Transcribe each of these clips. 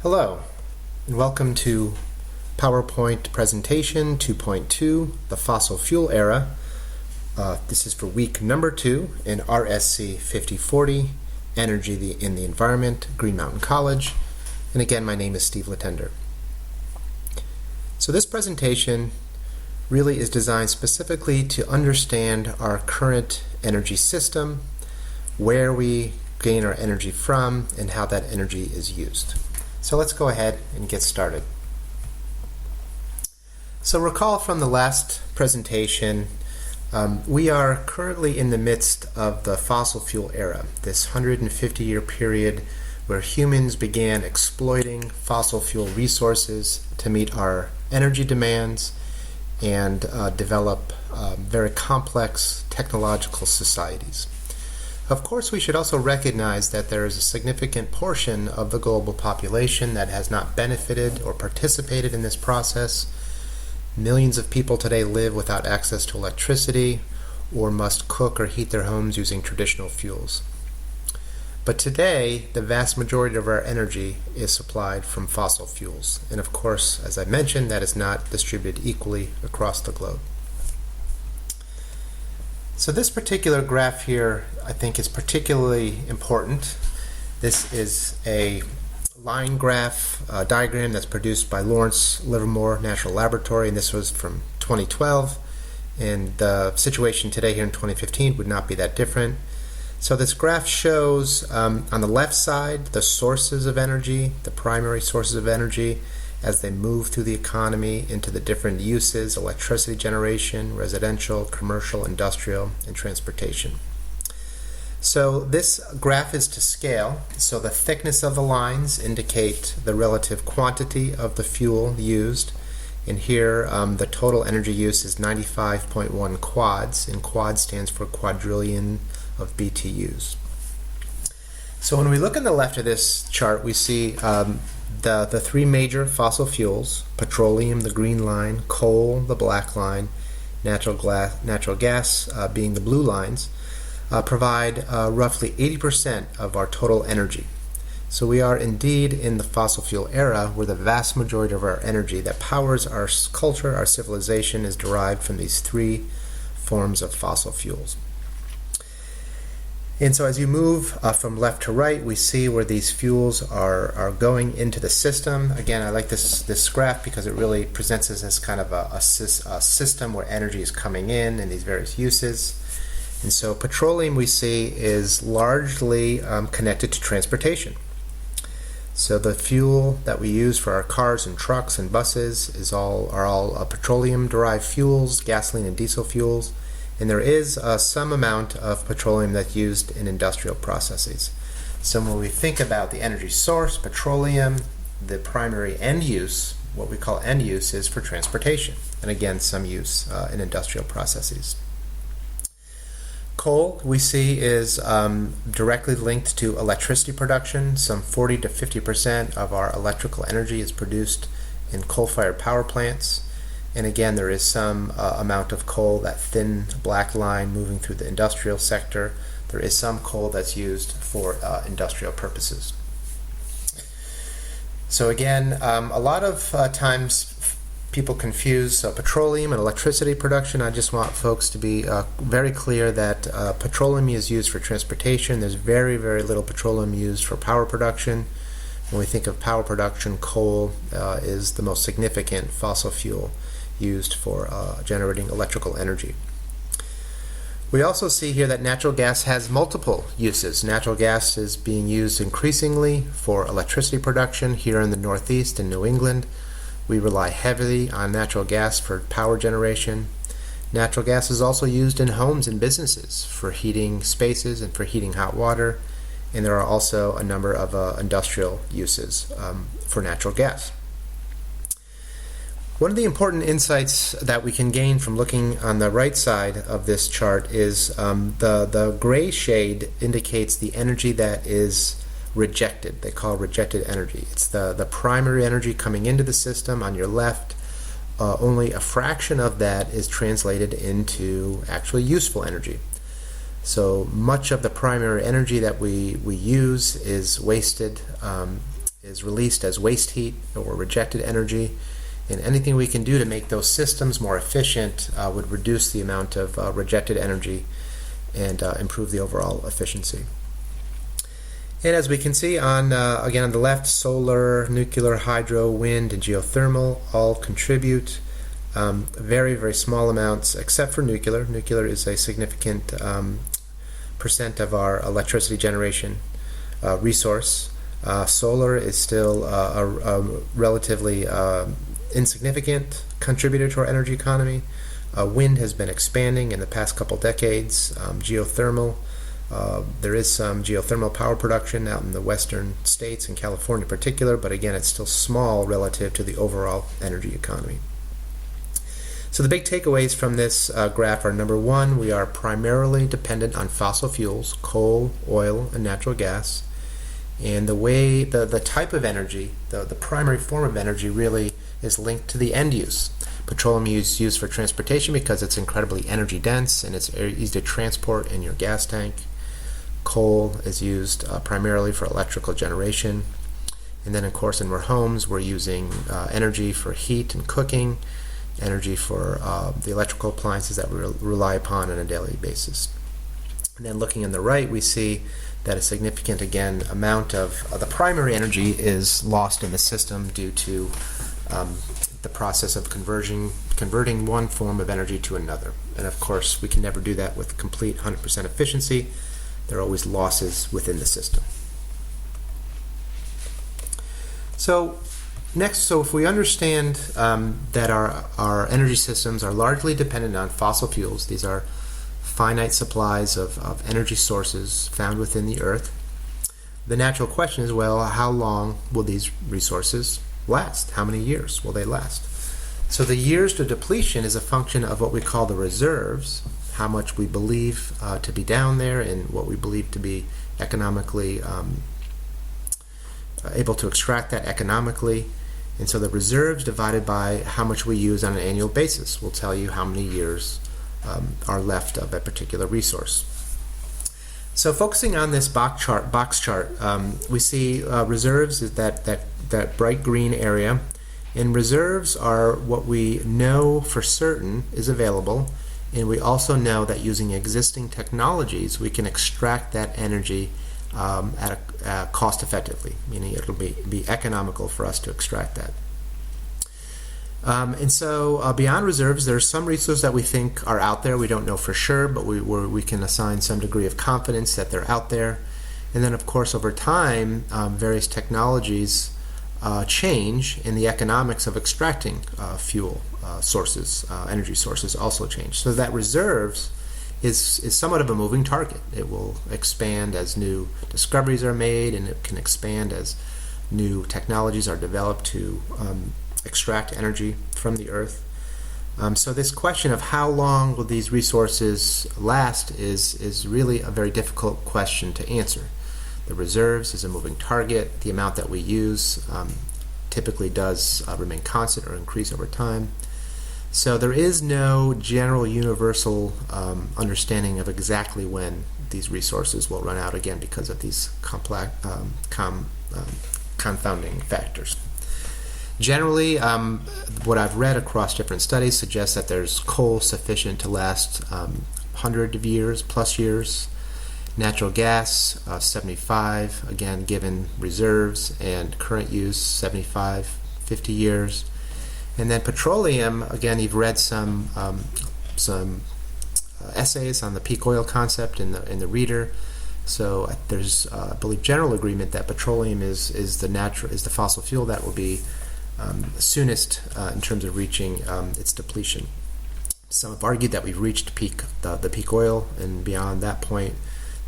Hello, and welcome to PowerPoint Presentation 2.2, the Fossil Fuel Era. This is for week number 2 in RSC 5040, Energy in the Environment, Green Mountain College. And again, my name is Steve Latender. So this presentation really is designed specifically to understand our current energy system, where we gain our energy from, and how that energy is used. So let's go ahead and get started. So recall from the last presentation, we are currently in the midst of the fossil fuel era, this 150-year period where humans began exploiting fossil fuel resources to meet our energy demands and develop very complex technological societies. Of course, we should also recognize that there is a significant portion of the global population that has not benefited or participated in this process. Millions of people today live without access to electricity or must cook or heat their homes using traditional fuels. But today, the vast majority of our energy is supplied from fossil fuels. And of course, as I mentioned, that is not distributed equally across the globe. So this particular graph here, I think, is particularly important. This is a line graph diagram that's produced by Lawrence Livermore National Laboratory, and this was from 2012. And the situation today here in 2015 would not be that different. So this graph shows on the left side the sources of energy, the primary sources of energy, as they move through the economy into the different uses: electricity generation, residential, commercial, industrial, and transportation. So this graph is to scale, so the thickness of the lines indicate the relative quantity of the fuel used, and here the total energy use is 95.1 quads, and quad stands for quadrillion of BTUs. So when we look on the left of this chart, we see the three major fossil fuels: petroleum, the green line; coal, the black line; natural gas being the blue lines, provide roughly 80% of our total energy. So we are indeed in the fossil fuel era, where the vast majority of our energy that powers our culture, our civilization, is derived from these three forms of fossil fuels. And so as you move from left to right, we see where these fuels are going into the system. Again, I like this graph because it really presents us as kind of a system where energy is coming in these various uses. And so petroleum, we see, is largely connected to transportation. So the fuel that we use for our cars and trucks and buses are all petroleum-derived fuels, gasoline and diesel fuels. And there is some amount of petroleum that's used in industrial processes. So when we think about the energy source, petroleum, the primary end use, what we call end use, is for transportation. And again, some use in industrial processes. Coal, we see, is directly linked to electricity production. Some 40 to 50% of our electrical energy is produced in coal-fired power plants. And again, there is some amount of coal, that thin black line, moving through the industrial sector. There is some coal that's used for industrial purposes. So again, a lot of times people confuse petroleum and electricity production. I just want folks to be very clear that petroleum is used for transportation. There's very, very little petroleum used for power production. When we think of power production, coal is the most significant fossil fuel used for generating electrical energy. We also see here that natural gas has multiple uses. Natural gas is being used increasingly for electricity production. Here in the Northeast and New England, we rely heavily on natural gas for power generation. Natural gas is also used in homes and businesses for heating spaces and for heating hot water. And there are also a number of industrial uses for natural gas. One of the important insights that we can gain from looking on the right side of this chart is the gray shade indicates the energy that is rejected. They call it rejected energy. It's the primary energy coming into the system. On your left, only a fraction of that is translated into actually useful energy. So much of the primary energy that we use is wasted is released as waste heat or rejected energy. And anything we can do to make those systems more efficient would reduce the amount of rejected energy and improve the overall efficiency. And as we can see again on the left, solar, nuclear, hydro, wind, and geothermal all contribute very, very small amounts, except for nuclear. Nuclear is a significant percent of our electricity generation resource. Solar is still a relatively insignificant contributor to our energy economy. Wind has been expanding in the past couple decades. Geothermal, there is some geothermal power production out in the western states, in California in particular, but again, it's still small relative to the overall energy economy. So the big takeaways from this graph are, number one, we are primarily dependent on fossil fuels, coal, oil, and natural gas. And the type of energy, the primary form of energy really is linked to the end use. Petroleum is used for transportation because it's incredibly energy dense and it's easy to transport in your gas tank. Coal is used primarily for electrical generation. And then, of course, in our homes, we're using energy for heat and cooking, energy for the electrical appliances that we rely upon on a daily basis. And then looking on the right, we see that a significant, again, amount of the primary energy is lost in the system due to the process of converting one form of energy to another. And of course, we can never do that with complete 100% efficiency. There are always losses within the system. So if we understand that our energy systems are largely dependent on fossil fuels, these are finite supplies of energy sources found within the earth, the natural question is, well, how long will these resources last? How many years will they last? So the years to depletion is a function of what we call the reserves, how much we believe to be down there and what we believe to be economically able to extract that economically. And so the reserves divided by how much we use on an annual basis will tell you how many years are left of a particular resource. So focusing on this box chart, we see reserves is that bright green area, and reserves are what we know for certain is available, and we also know that using existing technologies we can extract that energy cost effectively, meaning it'll be economical for us to extract that. And so beyond reserves, there are some resources that we think are out there. We don't know for sure, but we can assign some degree of confidence that they're out there. And then, of course, over time, various technologies change, and the economics of extracting fuel sources, energy sources, also change. So that reserves is somewhat of a moving target. It will expand as new discoveries are made, and it can expand as new technologies are developed to extract energy from the earth. So this question of how long will these resources last is really a very difficult question to answer. The reserves is a moving target. The amount that we use typically does remain constant or increase over time. So there is no general universal understanding of exactly when these resources will run out, again because of these complex confounding factors. Generally, what I've read across different studies suggests that there's coal sufficient to last 100 years plus years. Natural gas, 75, again given reserves and current use, 75, 50 years. And then petroleum, again, you've read some essays on the peak oil concept in the Reader. So there's, I believe, general agreement that petroleum is the fossil fuel that will be soonest in terms of reaching its depletion. Some have argued that we've reached the peak oil, and beyond that point,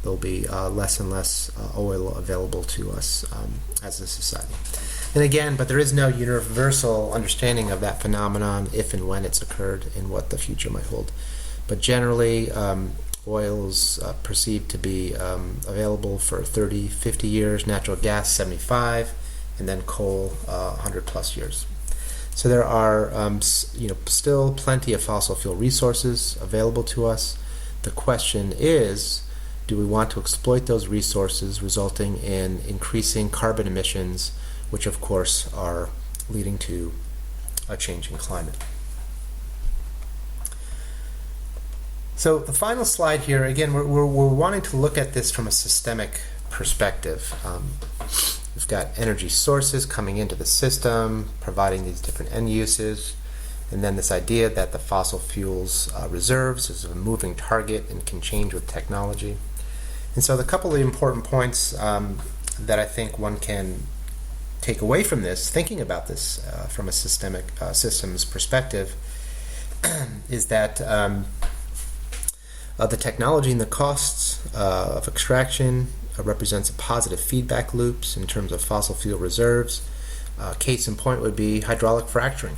there'll be less and less oil available to us as a society. And again, but there is no universal understanding of that phenomenon, if and when it's occurred, and what the future might hold. But generally, oil is perceived to be available for 30, 50 years, natural gas 75, and then coal 100 plus years. So there are still plenty of fossil fuel resources available to us. The question is, do we want to exploit those resources, resulting in increasing carbon emissions which of course are leading to a changing climate. So the final slide here, again, we're wanting to look at this from a systemic perspective. We've got energy sources coming into the system, providing these different end uses, and then this idea that the fossil fuels reserves is a moving target and can change with technology. And so the couple of important points that I think one can take away from this, thinking about this from a systemic systems perspective, is that the technology and the costs of extraction represents a positive feedback loops in terms of fossil fuel reserves. Case in point would be hydraulic fracturing.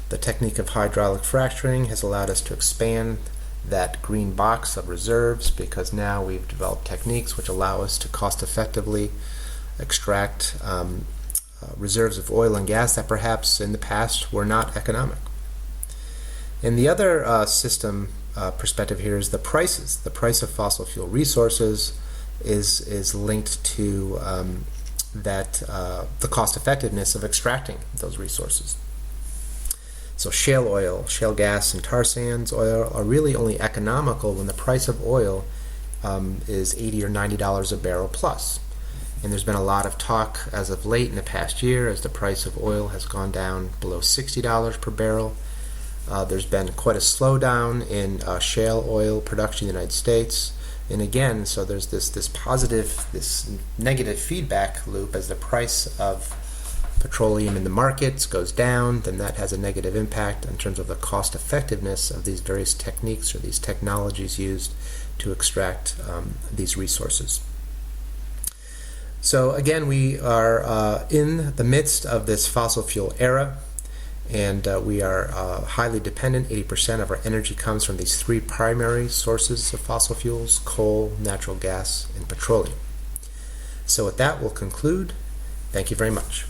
The technique of hydraulic fracturing has allowed us to expand that green box of reserves, because now we've developed techniques which allow us to cost effectively extract reserves of oil and gas that perhaps in the past were not economic. And the other system perspective here is the prices. The price of fossil fuel resources is linked to the cost effectiveness of extracting those resources. So shale oil, shale gas, and tar sands oil are really only economical when the price of oil is $80 or $90 a barrel plus. And there's been a lot of talk as of late in the past year as the price of oil has gone down below $60 per barrel. There's been quite a slowdown in shale oil production in the United States. And again, so there's this positive, this negative feedback loop. As the price of petroleum in the markets goes down, then that has a negative impact in terms of the cost effectiveness of these various techniques or these technologies used to extract these resources. So again, we are in the midst of this fossil fuel era, and we are highly dependent. 80% of our energy comes from these three primary sources of fossil fuels: coal, natural gas, and petroleum. So with that, we'll conclude. Thank you very much.